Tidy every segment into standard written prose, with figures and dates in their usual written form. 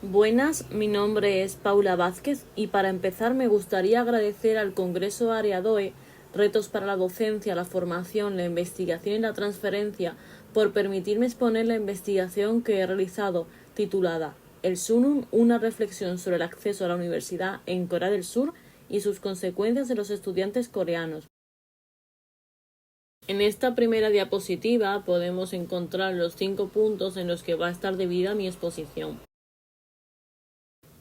Buenas, mi nombre es Paula Vázquez y para empezar me gustaría agradecer al Congreso Área DOE, Retos para la Docencia, la Formación, la Investigación y la Transferencia por permitirme exponer la investigación que he realizado titulada El Sunun, una reflexión sobre el acceso a la universidad en Corea del Sur y sus consecuencias en los estudiantes coreanos. En esta primera diapositiva podemos encontrar los 5 puntos en los que va a estar dividida mi exposición.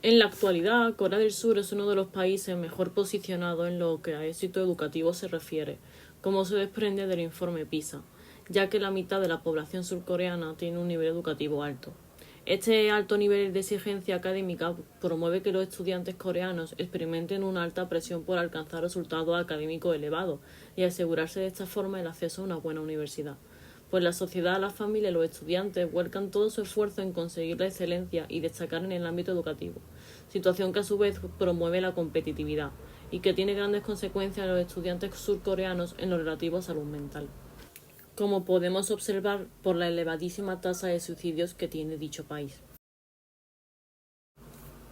En la actualidad, Corea del Sur es uno de los países mejor posicionados en lo que a éxito educativo se refiere, como se desprende del informe PISA, ya que la mitad de la población surcoreana tiene un nivel educativo alto. Este alto nivel de exigencia académica promueve que los estudiantes coreanos experimenten una alta presión por alcanzar resultados académicos elevados y asegurarse de esta forma el acceso a una buena universidad. Pues la sociedad, la familia y los estudiantes vuelcan todo su esfuerzo en conseguir la excelencia y destacar en el ámbito educativo, situación que a su vez promueve la competitividad y que tiene grandes consecuencias en los estudiantes surcoreanos en lo relativo a salud mental, como podemos observar por la elevadísima tasa de suicidios que tiene dicho país.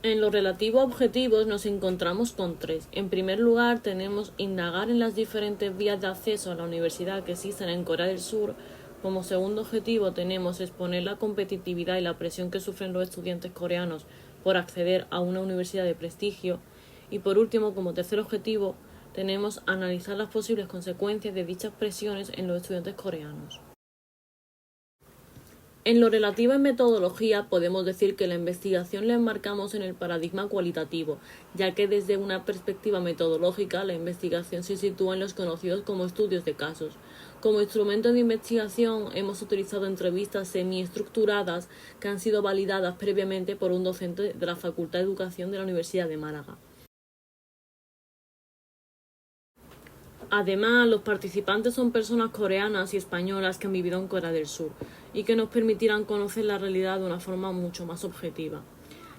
En lo relativo a objetivos nos encontramos con 3. En primer lugar, tenemos indagar en las diferentes vías de acceso a la universidad que existen en Corea del Sur. Como segundo objetivo tenemos exponer la competitividad y la presión que sufren los estudiantes coreanos por acceder a una universidad de prestigio. Y por último, como tercer objetivo, tenemos analizar las posibles consecuencias de dichas presiones en los estudiantes coreanos. En lo relativo a metodología, podemos decir que la investigación la enmarcamos en el paradigma cualitativo, ya que desde una perspectiva metodológica la investigación se sitúa en los conocidos como estudios de casos. Como instrumento de investigación hemos utilizado entrevistas semiestructuradas que han sido validadas previamente por un docente de la Facultad de Educación de la Universidad de Málaga. Además, los participantes son personas coreanas y españolas que han vivido en Corea del Sur y que nos permitirán conocer la realidad de una forma mucho más objetiva.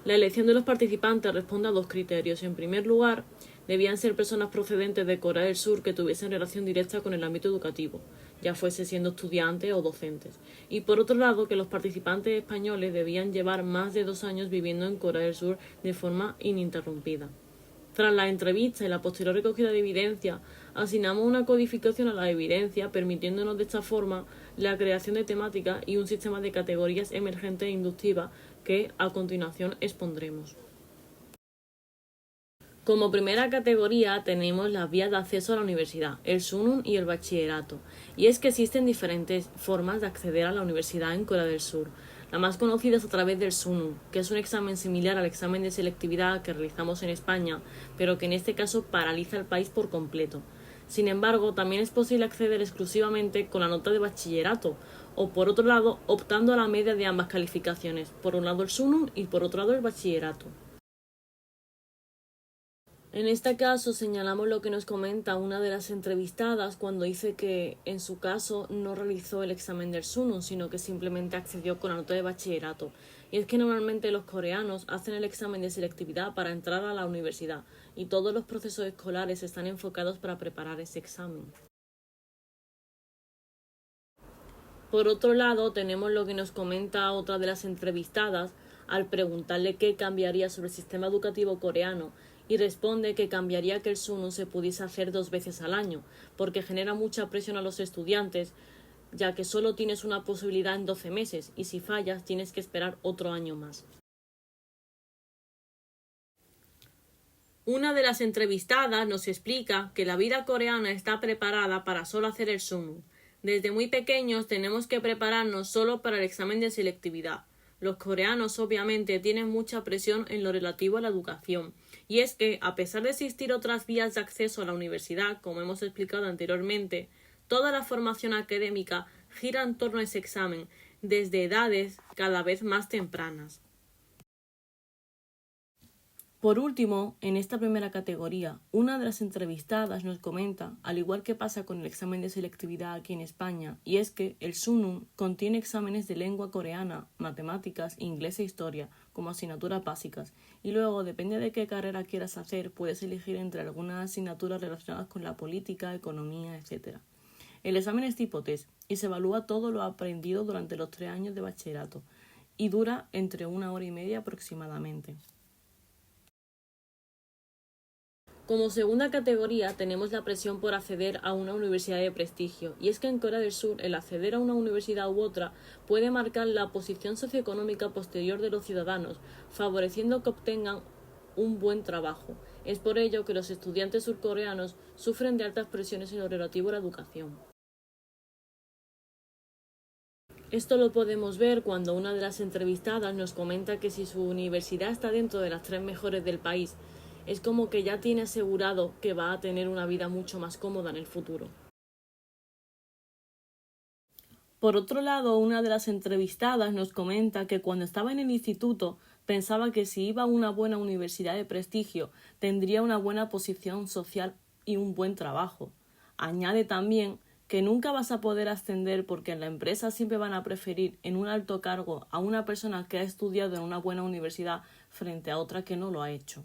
La elección de los participantes responde a 2 criterios. En primer lugar, debían ser personas procedentes de Corea del Sur que tuviesen relación directa con el ámbito educativo, ya fuese siendo estudiantes o docentes. Y por otro lado, que los participantes españoles debían llevar más de 2 años viviendo en Corea del Sur de forma ininterrumpida. Tras la entrevista y la posterior recogida de evidencia, asignamos una codificación a la evidencia, permitiéndonos de esta forma la creación de temáticas y un sistema de categorías emergentes e inductivas que a continuación expondremos. Como primera categoría tenemos las vías de acceso a la universidad, el Sunun y el bachillerato. Y es que existen diferentes formas de acceder a la universidad en Corea del Sur. La más conocida es a través del Sunun, que es un examen similar al examen de selectividad que realizamos en España, pero que en este caso paraliza el país por completo. Sin embargo, también es posible acceder exclusivamente con la nota de bachillerato, o por otro lado, optando a la media de ambas calificaciones, por un lado el Sunun y por otro lado el bachillerato. En este caso señalamos lo que nos comenta una de las entrevistadas cuando dice que en su caso no realizó el examen del Sunun, sino que simplemente accedió con la nota de bachillerato. Y es que normalmente los coreanos hacen el examen de selectividad para entrar a la universidad y todos los procesos escolares están enfocados para preparar ese examen. Por otro lado, tenemos lo que nos comenta otra de las entrevistadas al preguntarle qué cambiaría sobre el sistema educativo coreano y responde que cambiaría que el Sunun se pudiese hacer 2 veces al año, porque genera mucha presión a los estudiantes, ya que solo tienes una posibilidad en 12 meses y si fallas tienes que esperar otro año más. Una de las entrevistadas nos explica que la vida coreana está preparada para solo hacer el Sunun. Desde muy pequeños tenemos que prepararnos solo para el examen de selectividad. Los coreanos obviamente tienen mucha presión en lo relativo a la educación, y es que, a pesar de existir otras vías de acceso a la universidad, como hemos explicado anteriormente, toda la formación académica gira en torno a ese examen, desde edades cada vez más tempranas. Por último, en esta primera categoría, una de las entrevistadas nos comenta, al igual que pasa con el examen de selectividad aquí en España, y es que el Sunun contiene exámenes de lengua coreana, matemáticas, inglés e historia, como asignaturas básicas, y luego, depende de qué carrera quieras hacer, puedes elegir entre algunas asignaturas relacionadas con la política, economía, etc. El examen es tipo test y se evalúa todo lo aprendido durante los 3 años de bachillerato. y dura entre 1 hora y media aproximadamente. Como segunda categoría tenemos la presión por acceder a una universidad de prestigio, y es que en Corea del Sur el acceder a una universidad u otra puede marcar la posición socioeconómica posterior de los ciudadanos, favoreciendo que obtengan un buen trabajo. Es por ello que los estudiantes surcoreanos sufren de altas presiones en lo relativo a la educación. Esto lo podemos ver cuando una de las entrevistadas nos comenta que si su universidad está dentro de las 3 mejores del país, es como que ya tiene asegurado que va a tener una vida mucho más cómoda en el futuro. Por otro lado, una de las entrevistadas nos comenta que cuando estaba en el instituto pensaba que si iba a una buena universidad de prestigio tendría una buena posición social y un buen trabajo. Añade también que nunca vas a poder ascender porque en la empresa siempre van a preferir en un alto cargo a una persona que ha estudiado en una buena universidad frente a otra que no lo ha hecho.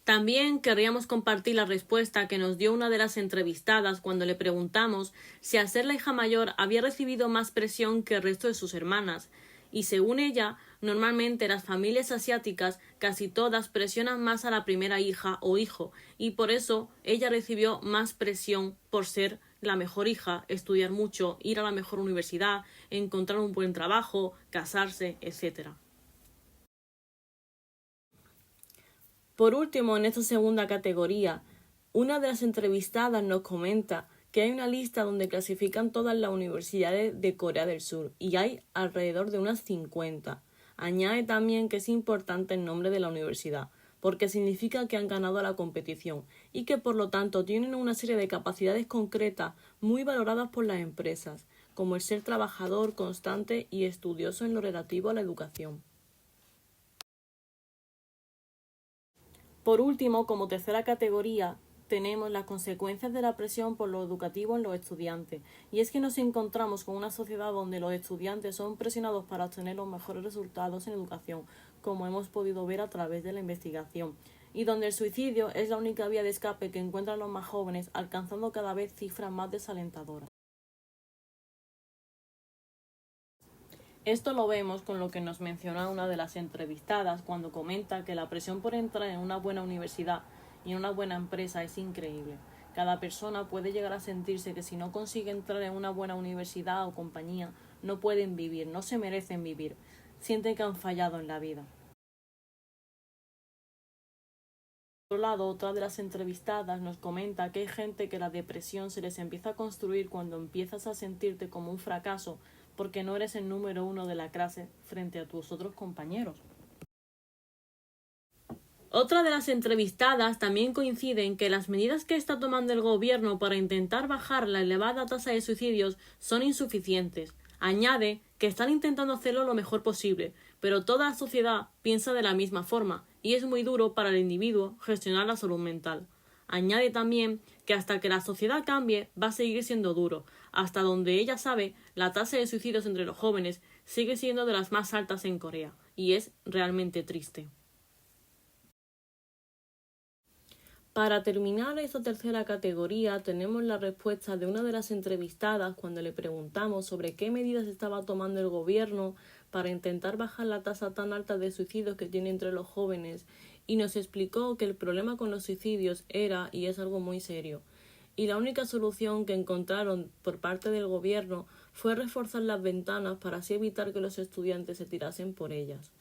También querríamos compartir la respuesta que nos dio una de las entrevistadas cuando le preguntamos si al ser la hija mayor había recibido más presión que el resto de sus hermanas, y según ella, normalmente las familias asiáticas casi todas presionan más a la primera hija o hijo, y por eso ella recibió más presión por ser la mejor hija, estudiar mucho, ir a la mejor universidad, encontrar un buen trabajo, casarse, etc. Por último, en esta segunda categoría, una de las entrevistadas nos comenta que hay una lista donde clasifican todas las universidades de Corea del Sur y hay alrededor de unas 50. Añade también que es importante el nombre de la universidad, porque significa que han ganado la competición y que por lo tanto tienen una serie de capacidades concretas muy valoradas por las empresas, como el ser trabajador, constante y estudioso en lo relativo a la educación. Por último, como tercera categoría, tenemos las consecuencias de la presión por lo educativo en los estudiantes. Y es que nos encontramos con una sociedad donde los estudiantes son presionados para obtener los mejores resultados en educación, como hemos podido ver a través de la investigación, y donde el suicidio es la única vía de escape que encuentran los más jóvenes, alcanzando cada vez cifras más desalentadoras. Esto lo vemos con lo que nos menciona una de las entrevistadas cuando comenta que la presión por entrar en una buena universidad y en una buena empresa es increíble. Cada persona puede llegar a sentirse que si no consigue entrar en una buena universidad o compañía, no pueden vivir, no se merecen vivir, sienten que han fallado en la vida. Por otro lado, otra de las entrevistadas nos comenta que hay gente que la depresión se les empieza a construir cuando empiezas a sentirte como un fracaso porque no eres el número 1 de la clase frente a tus otros compañeros. Otra de las entrevistadas también coincide en que las medidas que está tomando el gobierno para intentar bajar la elevada tasa de suicidios son insuficientes. Añade que están intentando hacerlo lo mejor posible, pero toda la sociedad piensa de la misma forma y es muy duro para el individuo gestionar la salud mental. Añade también que hasta que la sociedad cambie va a seguir siendo duro. Hasta donde ella sabe, la tasa de suicidios entre los jóvenes sigue siendo de las más altas en Corea y es realmente triste. Para terminar esta tercera categoría tenemos la respuesta de una de las entrevistadas cuando le preguntamos sobre qué medidas estaba tomando el gobierno para intentar bajar la tasa tan alta de suicidios que tiene entre los jóvenes y nos explicó que el problema con los suicidios era y es algo muy serio. Y la única solución que encontraron por parte del gobierno fue reforzar las ventanas para así evitar que los estudiantes se tirasen por ellas.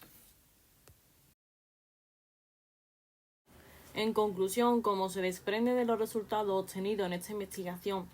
En conclusión, como se desprende de los resultados obtenidos en esta investigación,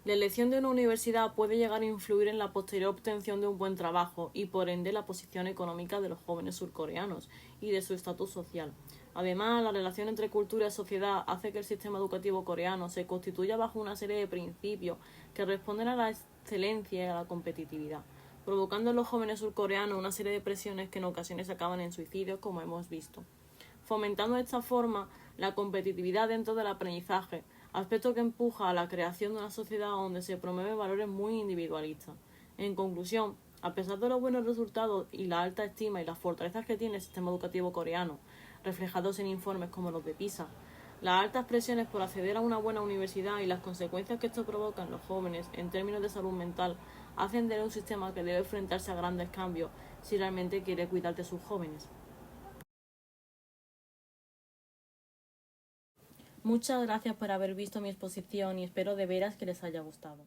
la elección de una universidad puede llegar a influir en la posterior obtención de un buen trabajo y por ende la posición económica de los jóvenes surcoreanos y de su estatus social. Además, la relación entre cultura y sociedad hace que el sistema educativo coreano se constituya bajo una serie de principios que responden a la excelencia y a la competitividad, provocando en los jóvenes surcoreanos una serie de presiones que en ocasiones acaban en suicidios, como hemos visto, fomentando de esta forma la competitividad dentro del aprendizaje, aspecto que empuja a la creación de una sociedad donde se promueven valores muy individualistas. En conclusión, a pesar de los buenos resultados y la alta estima y las fortalezas que tiene el sistema educativo coreano, reflejados en informes como los de PISA, las altas presiones por acceder a una buena universidad y las consecuencias que esto provoca en los jóvenes en términos de salud mental hacen de él un sistema que debe enfrentarse a grandes cambios si realmente quiere cuidar de sus jóvenes. Muchas gracias por haber visto mi exposición y espero de veras que les haya gustado.